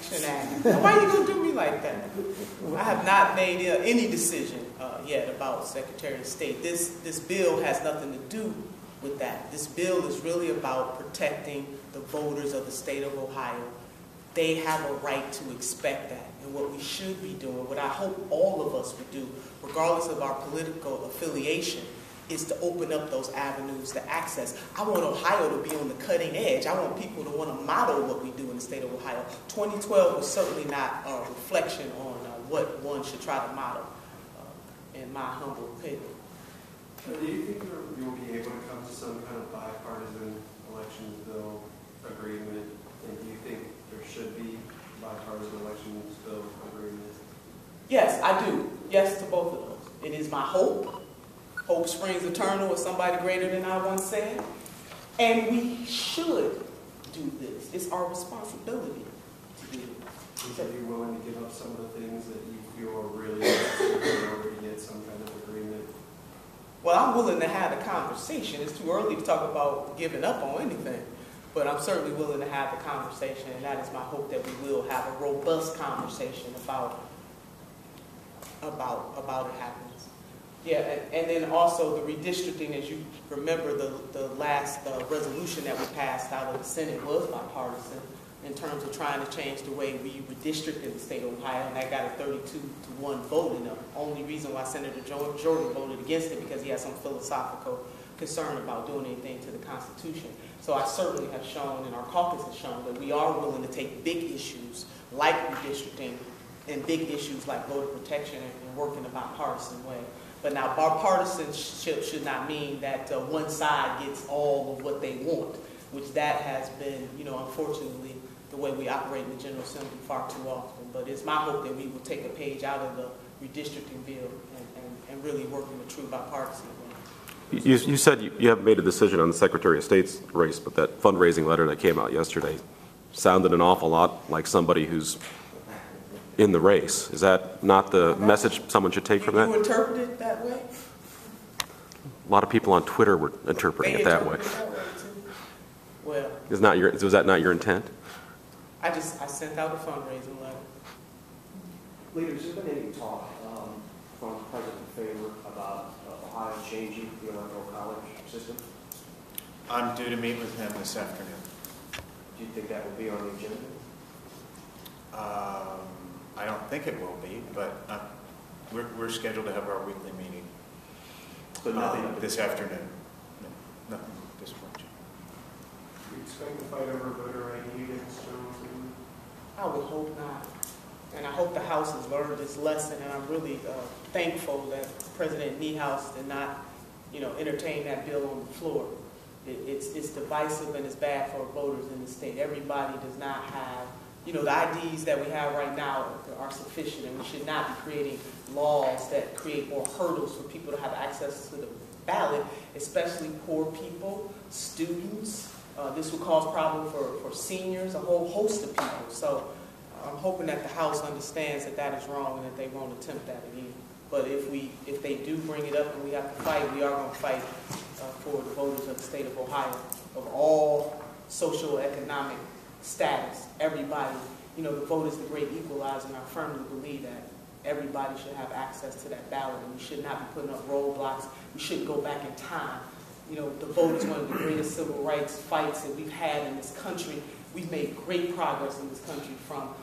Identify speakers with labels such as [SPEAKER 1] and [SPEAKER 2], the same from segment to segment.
[SPEAKER 1] Shenanigans. Why are you going to do me like that? I have not made any decision yet about Secretary of State. This bill has nothing to do with that. This bill is really about protecting the voters of the state of Ohio. They have a right to expect that. And what we should be doing, what I hope all of us would do, regardless of our political affiliation, is to open up those avenues to access. I want Ohio to be on the cutting edge. I want people to want to model what we do in the state of Ohio. 2012 was certainly not a reflection on what one should try to model, in my humble opinion.
[SPEAKER 2] Do you think you'll be able to come to some kind of bipartisan elections bill agreement? And do you think there should be bipartisan elections bill agreement?
[SPEAKER 1] Yes, I do. Yes to both of those. It is my hope. Hope springs eternal, as somebody greater than I once said. And we should do this. It's our responsibility to do it.
[SPEAKER 2] Are you willing to give up some of the things that you feel are really necessary in order to get some kind of agreement?
[SPEAKER 1] Well, I'm willing to have the conversation. It's too early to talk about giving up on anything. But I'm certainly willing to have the conversation, and that is my hope that we will have a robust conversation about it happening. Yeah, and then also the redistricting, as you remember, the last resolution that we passed out of the Senate was bipartisan in terms of trying to change the way we redistrict in the state of Ohio, and that got a 32-to-1 vote. And the only reason why Senator Jordan voted against it because he had some philosophical concern about doing anything to the Constitution. So I certainly have shown, and our caucus has shown, that we are willing to take big issues like redistricting and big issues like voter protection and work in a bipartisan way. But now, bipartisanship should not mean that one side gets all of what they want, which that has been, unfortunately, the way we operate in the General Assembly far too often. But it's my hope that we will take a page out of the redistricting bill and really work in a true bipartisan way.
[SPEAKER 3] You said you haven't made a decision on the Secretary of State's race, but that fundraising letter that came out yesterday sounded an awful lot like somebody who's in the race. Is that not the message someone should take from that?
[SPEAKER 1] You interpret it that way?
[SPEAKER 3] A lot of people on Twitter were interpreting it that way.
[SPEAKER 1] Well,
[SPEAKER 3] was that not your intent?
[SPEAKER 1] I sent out a fundraising letter.
[SPEAKER 4] Leaders, has there been any talk from President Favor about Ohio changing the electoral college system?
[SPEAKER 5] I'm due to meet with him this afternoon.
[SPEAKER 4] Do you think that will be on the agenda?
[SPEAKER 5] I don't think it will be, but we're scheduled to have our weekly meeting this afternoon. No, nothing at this point.
[SPEAKER 2] Do you expect to fight over voter ID against Johnson?
[SPEAKER 1] I would hope not. And I hope the House has learned this lesson, and I'm really thankful that President Niehaus did not, entertain that bill on the floor. It's divisive and it's bad for voters in the state. Everybody does not have, the IDs that we have right now are sufficient, and we should not be creating laws that create more hurdles for people to have access to the ballot, especially poor people, students. This will cause problems for seniors, a whole host of people. So I'm hoping that the House understands that that is wrong and that they won't attempt that again. But if they do bring it up and we have to fight, we are going to fight for the voters of the state of Ohio, of all socioeconomic status, everybody. The vote is the great equalizer, and I firmly believe that everybody should have access to that ballot, and we should not be putting up roadblocks. We shouldn't go back in time. The vote is one of the greatest civil rights fights that we've had in this country. We've made great progress in this country from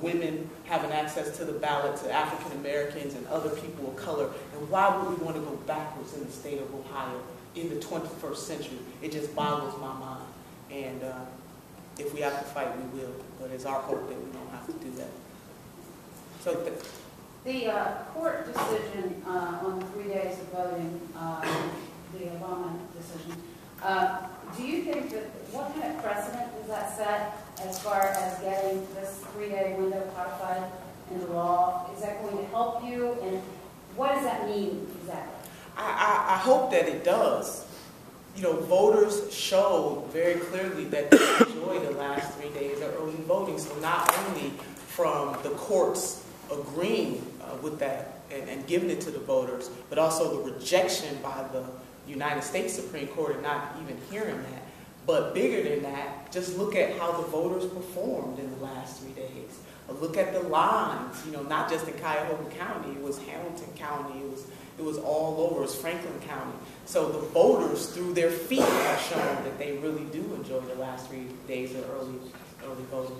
[SPEAKER 1] women having access to the ballot to African Americans and other people of color. And why would we want to go backwards in the state of Ohio in the 21st century? It just boggles my mind. And if we have to fight, we will. But it's our hope that we don't have to do that. So
[SPEAKER 6] the court decision on the 3 days of voting, the Obama decision, do you think that, what kind of precedent does that set as far as getting this 3-day window codified into law? Is that going to help you? And what does that mean exactly?
[SPEAKER 1] I hope that it does. Voters showed very clearly that they enjoy the last 3 days of early voting. So not only from the courts agreeing with that and giving it to the voters, but also the rejection by the United States Supreme Court and not even hearing that. But bigger than that, just look at how the voters performed in the last 3 days. Look at the lines, not just in Cuyahoga County, it was Hamilton County, it was all over, it was Franklin County. So the voters, through their feet, have shown that they really do enjoy the last 3 days of early voting.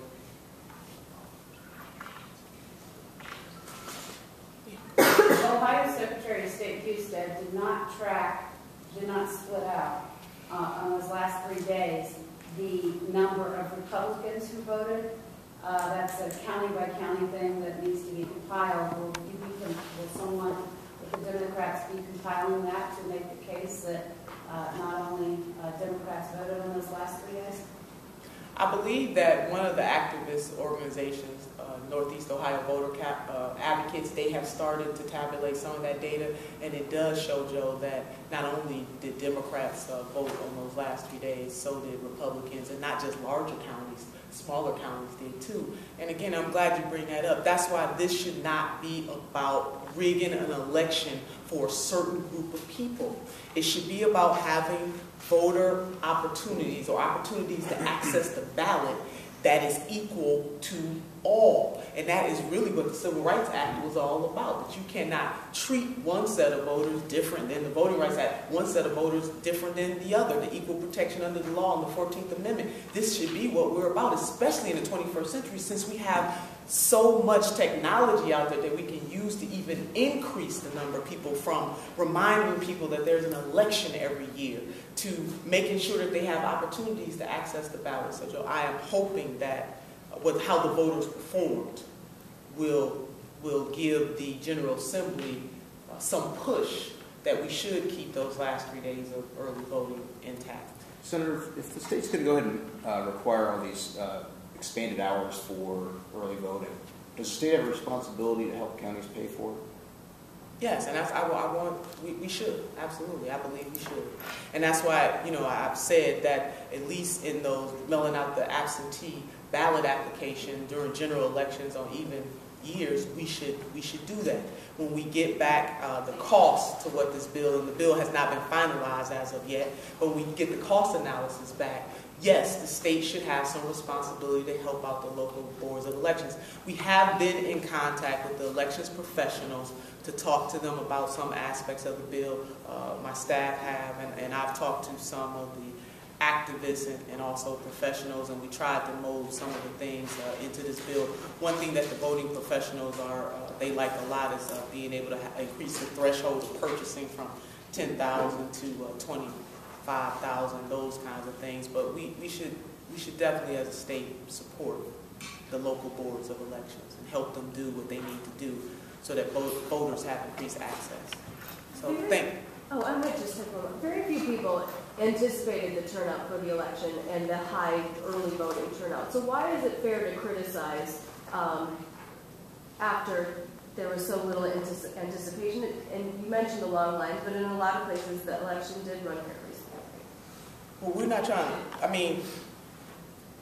[SPEAKER 6] Ohio Secretary of State Husted did not split out on those last 3 days the number of Republicans who voted. That's a county-by-county thing that needs to be compiled. Will someone with the Democrats be compiling that to make the case that not only Democrats voted on those last 3 days?
[SPEAKER 1] I believe that one of the activist organizations, Northeast Ohio Voter Advocates, they have started to tabulate some of that data, and it does show, Joe, that not only did Democrats vote on those last 3 days, so did Republicans, and not just larger counties, smaller counties did too. And again, I'm glad you bring that up. That's why this should not be about rigging an election for a certain group of people. It should be about having voter opportunities or opportunities to access the ballot that is equal to all. And that is really what the Civil Rights Act was all about, that you cannot treat one set of voters different than the Voting Rights Act, one set of voters different than the other, the equal protection under the law and the 14th Amendment. This should be what we're about, especially in the 21st century, since we have so much technology out there that we can use to even increase the number of people, from reminding people that there's an election every year to making sure that they have opportunities to access the ballot. So, Joe, I am hoping that with how the voters performed will give the General Assembly some push that we should keep those last 3 days of early voting intact.
[SPEAKER 7] Senator, if the state's going to go ahead and require all these expanded hours for early voting, does the state have a responsibility to help counties pay for it?
[SPEAKER 1] Yes, and we should, absolutely. I believe we should. And that's why, I've said that at least in those mailing out the absentee ballot application during general elections on even years, we should do that. When we get back the cost to what this bill, and the bill has not been finalized as of yet, but when we get the cost analysis back, yes, the state should have some responsibility to help out the local boards of elections. We have been in contact with the elections professionals to talk to them about some aspects of the bill. My staff have, and I've talked to some of the activists and also professionals, and we tried to mold some of the things into this bill. One thing that the voting professionals they like a lot is being able to increase the threshold of purchasing from 10,000 to 25,000, those kinds of things. But we should definitely, as a state, support the local boards of elections and help them do what they need to do so that voters have increased access. So thank you.
[SPEAKER 8] Oh, I might just have a moment. Very few people anticipated the turnout for the election and the high early voting turnout. So why is it fair to criticize after there was so little anticipation? And you mentioned the long lines, but in a lot of places the election did run fairly smoothly.
[SPEAKER 1] Well, we're not trying to,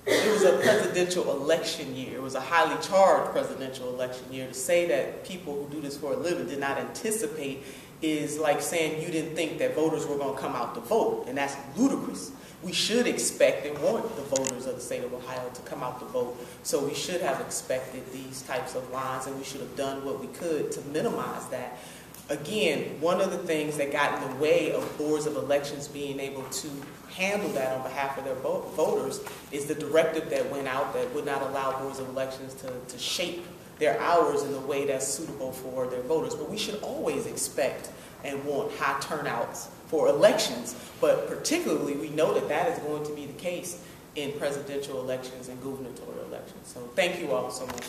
[SPEAKER 1] it was a presidential election year. It was a highly charged presidential election year. To say that people who do this for a living did not anticipate is like saying you didn't think that voters were going to come out to vote, and that's ludicrous. We should expect and want the voters of the state of Ohio to come out to vote, so we should have expected these types of lines, and we should have done what we could to minimize that. Again, one of the things that got in the way of boards of elections being able to handle that on behalf of their voters is the directive that went out that would not allow boards of elections to shape their hours in the way that's suitable for their voters. But we should always expect and want high turnouts for elections, but particularly we know that that is going to be the case in presidential elections and gubernatorial elections. So thank you all so much.